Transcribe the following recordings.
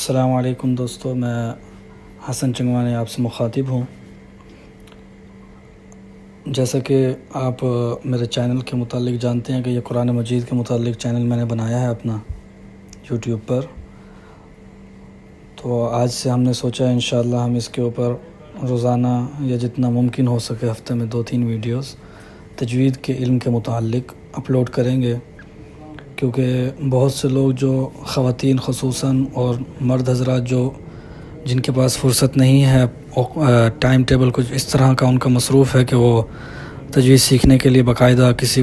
السلام علیکم دوستو، میں حسن چنگوانی آپ سے مخاطب ہوں۔ جیسا کہ آپ میرے چینل کے متعلق جانتے ہیں کہ یہ قرآن مجید کے متعلق چینل میں نے بنایا ہے اپنا یوٹیوب پر، تو آج سے ہم نے سوچا انشاءاللہ ہم اس کے اوپر روزانہ یا جتنا ممکن ہو سکے ہفتے میں 2-3 ویڈیوز تجوید کے علم کے متعلق اپلوڈ کریں گے، کیونکہ بہت سے لوگ جو خواتین خصوصاً اور مرد حضرات جن کے پاس فرصت نہیں ہے، ٹائم ٹیبل کچھ اس طرح کا ان کا مصروف ہے کہ وہ تجوید سیکھنے کے لیے باقاعدہ کسی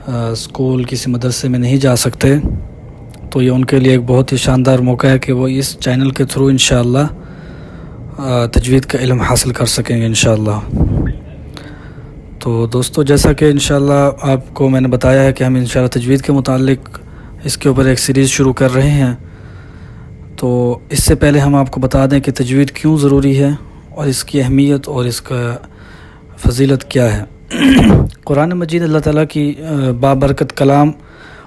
اسکول کسی مدرسے میں نہیں جا سکتے، تو یہ ان کے لیے ایک بہت ہی شاندار موقع ہے کہ وہ اس چینل کے تھرو انشاءاللہ تجوید کا علم حاصل کر سکیں گے انشاءاللہ۔ تو دوستو، جیسا کہ انشاءاللہ آپ کو میں نے بتایا ہے کہ ہم انشاءاللہ تجوید کے متعلق اس کے اوپر ایک سیریز شروع کر رہے ہیں، تو اس سے پہلے ہم آپ کو بتا دیں کہ تجوید کیوں ضروری ہے اور اس کی اہمیت اور اس کا فضیلت کیا ہے۔ قرآن مجید اللہ تعالیٰ کی بابرکت کلام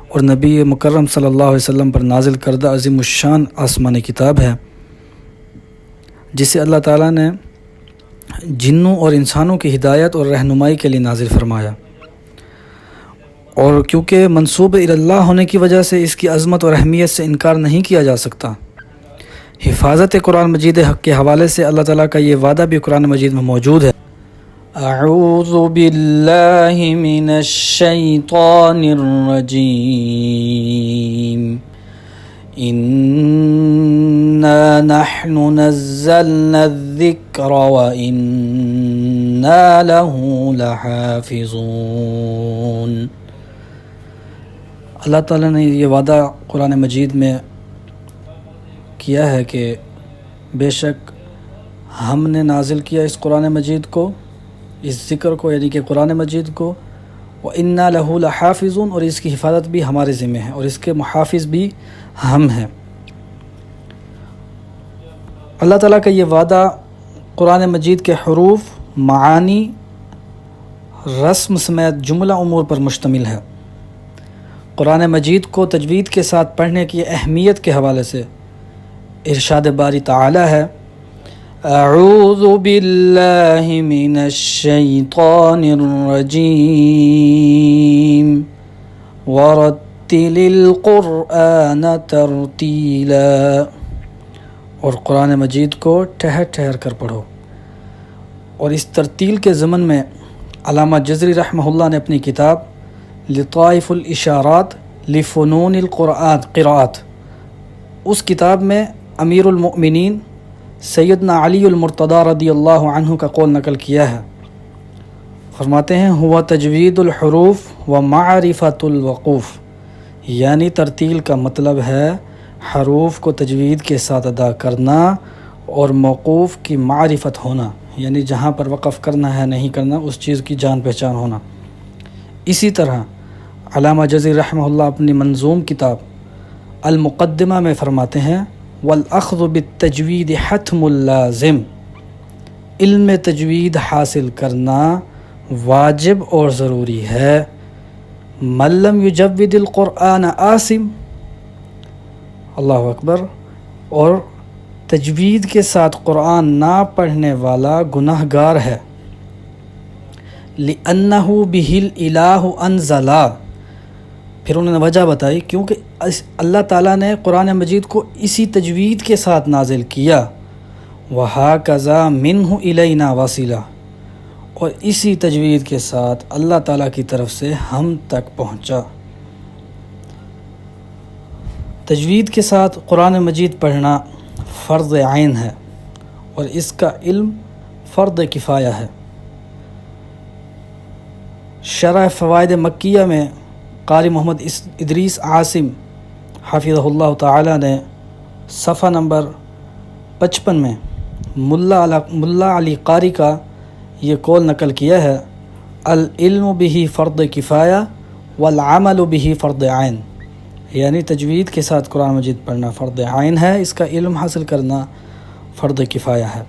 اور نبی مکرم صلی اللہ علیہ وسلم پر نازل کردہ عظیم الشان آسمانی کتاب ہے، جسے اللہ تعالیٰ نے جنوں اور انسانوں کی ہدایت اور رہنمائی کے لیے نازل فرمایا، اور کیونکہ منسوب اللہ ہونے کی وجہ سے اس کی عظمت اور اہمیت سے انکار نہیں کیا جا سکتا۔ حفاظت قرآن مجید حق کے حوالے سے اللہ تعالیٰ کا یہ وعدہ بھی قرآن مجید میں موجود ہے۔ اعوذ باللہ من الشیطان الرجیم، اِنَّا نَحْنُ نَزَّلْنَا الذِّكْرَ وَإِنَّا لَهُ لَحَافِظُونَ۔ اللہ تعالیٰ نے یہ وعدہ قرآن مجید میں کیا ہے کہ بے شک ہم نے نازل کیا اس قرآن مجید کو، اس ذکر کو، یعنی کہ قرآن مجید کو، وَإِنَّا لَهُ لَحَافِظُونَ، اور اس کی حفاظت بھی ہمارے ذمہ ہے اور اس کے محافظ بھی ہم ہیں۔ اللہ تعالیٰ کا یہ وعدہ قرآن مجید کے حروف، معانی، رسم سمیت جملہ امور پر مشتمل ہے۔ قرآن مجید کو تجوید کے ساتھ پڑھنے کی اہمیت کے حوالے سے ارشاد باری تعالی ہے، اعوذ باللہ من الشیطان الرجیم ورتل القرآن ترتیلا، اور قرآن مجید کو ٹھہر ٹھہر کر پڑھو۔ اور اس ترتیل کے ضمن میں علامہ جزری رحمہ اللہ نے اپنی کتاب لطائف الاشارات لفنون القرآن قراءت، اس کتاب میں امیر المؤمنین سیدنا علی المرتضی رضی اللہ عنہ کا قول نقل کیا ہے۔ فرماتے ہیں، ہوا تجوید الحروف و معرفت الوقوف، یعنی ترتیل کا مطلب ہے حروف کو تجوید کے ساتھ ادا کرنا اور موقوف کی معرفت ہونا، یعنی جہاں پر وقف کرنا ہے نہیں کرنا اس چیز کی جان پہچان ہونا۔ اسی طرح علامہ جزری رحمہ اللہ اپنی منظوم کتاب المقدمہ میں فرماتے ہیں، والأخذ بالتجوید حتم اللازم، علم تجوید حاصل کرنا واجب اور ضروری ہے، من لم یجود القرآن آثم، اللہ اکبر، اور تجوید کے ساتھ قرآن نہ پڑھنے والا گناہ گار ہے، لأنہ بہ الإلہ انزلا، پھر انہوں نے وجہ بتائی کیونکہ اللہ تعالیٰ نے قرآن مجید کو اسی تجوید کے ساتھ نازل کیا، وَهَكَذَا مِنْهُ إِلَيْنَا وَصِلًا، اور اسی تجوید کے ساتھ اللہ تعالیٰ کی طرف سے ہم تک پہنچا۔ تجوید کے ساتھ قرآن مجید پڑھنا فرض عین ہے اور اس کا علم فرض کفایہ ہے۔ شرح فوائد مکیہ میں قاری محمد ادریس عاصم حفظہ اللہ تعالی نے صفحہ نمبر 55 میں ملا علی قاری کا یہ قول نقل کیا ہے، العلم بہ فرض کفایہ والعمل بہ فرض عین، یعنی تجوید کے ساتھ قرآن مجید پڑھنا فرض عین ہے، اس کا علم حاصل کرنا فرض کفایہ ہے۔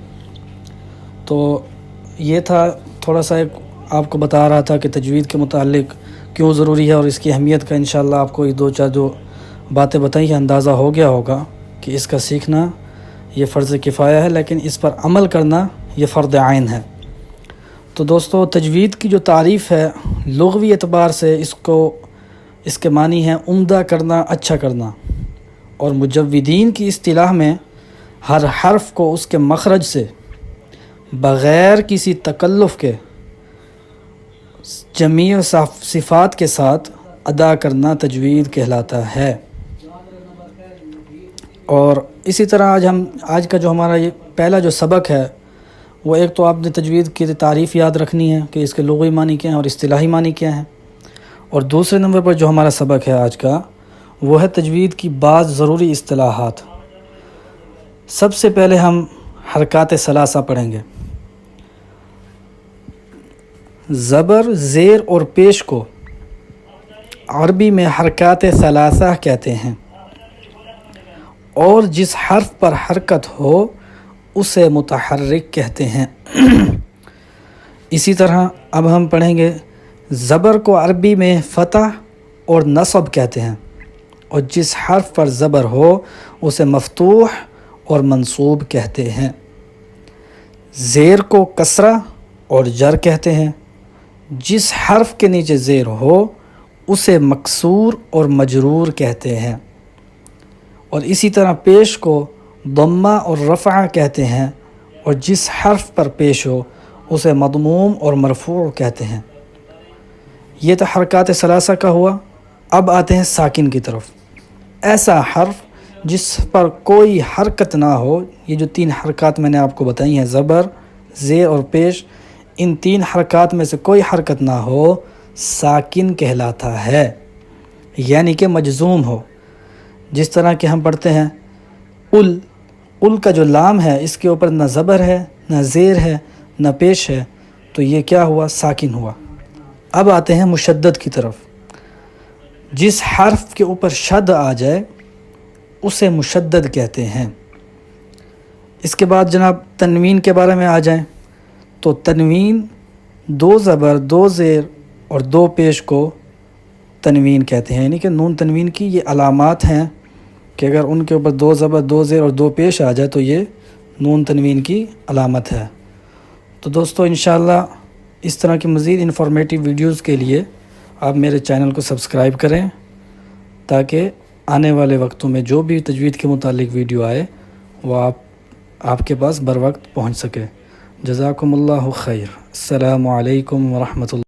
تو یہ تھا تھوڑا سا آپ کو بتا رہا تھا کہ تجوید کے متعلق کیوں ضروری ہے اور اس کی اہمیت کا انشاءاللہ آپ کو یہ 2-4 جو باتیں بتائی ہیں اندازہ ہو گیا ہوگا کہ اس کا سیکھنا یہ فرض کفایہ ہے، لیکن اس پر عمل کرنا یہ فرض عین ہے۔ تو دوستو، تجوید کی جو تعریف ہے لغوی اعتبار سے اس کے معنی ہے عمدہ کرنا، اچھا کرنا، اور مجودین کی اصطلاح میں ہر حرف کو اس کے مخرج سے بغیر کسی تکلف کے جمیع صفات کے ساتھ ادا کرنا تجوید کہلاتا ہے۔ اور اسی طرح آج کا جو ہمارا یہ پہلا جو سبق ہے وہ ایک تو آپ نے تجوید کی تعریف یاد رکھنی ہے کہ اس کے لغوی معنی کیا ہیں اور اصطلاحی معنی کیا ہیں، اور دوسرے نمبر پر جو ہمارا سبق ہے آج کا وہ ہے تجوید کی بعض ضروری اصطلاحات۔ سب سے پہلے ہم حرکات ثلاثہ پڑھیں گے۔ زبر، زیر اور پیش کو عربی میں حرکات ثلاثہ کہتے ہیں، اور جس حرف پر حرکت ہو اسے متحرک کہتے ہیں۔ اسی طرح اب ہم پڑھیں گے زبر کو عربی میں فتح اور نصب کہتے ہیں، اور جس حرف پر زبر ہو اسے مفتوح اور منصوب کہتے ہیں۔ زیر کو کسرہ اور جر کہتے ہیں، جس حرف کے نیچے زیر ہو اسے مکسور اور مجرور کہتے ہیں۔ اور اسی طرح پیش کو ضمہ اور رفع کہتے ہیں، اور جس حرف پر پیش ہو اسے مضموم اور مرفوع کہتے ہیں۔ یہ تو حرکات ثلاثہ کا ہوا۔ اب آتے ہیں ساکن کی طرف۔ ایسا حرف جس پر کوئی حرکت نہ ہو، یہ جو 3 حرکات میں نے آپ کو بتائی ہیں، زبر، زیر اور پیش، ان 3 حرکات میں سے کوئی حرکت نہ ہو ساکن کہلاتا ہے، یعنی کہ مجزوم ہو۔ جس طرح کہ ہم پڑھتے ہیں ال کا جو لام ہے اس کے اوپر نہ زبر ہے، نہ زیر ہے، نہ پیش ہے، تو یہ کیا ہوا؟ ساکن ہوا۔ اب آتے ہیں مشدد کی طرف۔ جس حرف کے اوپر شد آ جائے اسے مشدد کہتے ہیں۔ اس کے بعد جناب تنوین کے بارے میں آ جائیں تو تنوین 2 زبر، 2 زیر اور 2 پیش کو تنوین کہتے ہیں، یعنی کہ نون تنوین کی یہ علامات ہیں کہ اگر ان کے اوپر 2 زبر، 2 زیر اور 2 پیش آ جائے تو یہ نون تنوین کی علامت ہے۔ تو دوستو انشاءاللہ اس طرح کی مزید انفارمیٹیو ویڈیوز کے لیے آپ میرے چینل کو سبسکرائب کریں تاکہ آنے والے وقتوں میں جو بھی تجوید کے متعلق ویڈیو آئے وہ آپ کے پاس بر وقت پہنچ سکے۔ جزاکم اللہ خیر۔ السلام علیکم ورحمۃ اللہ۔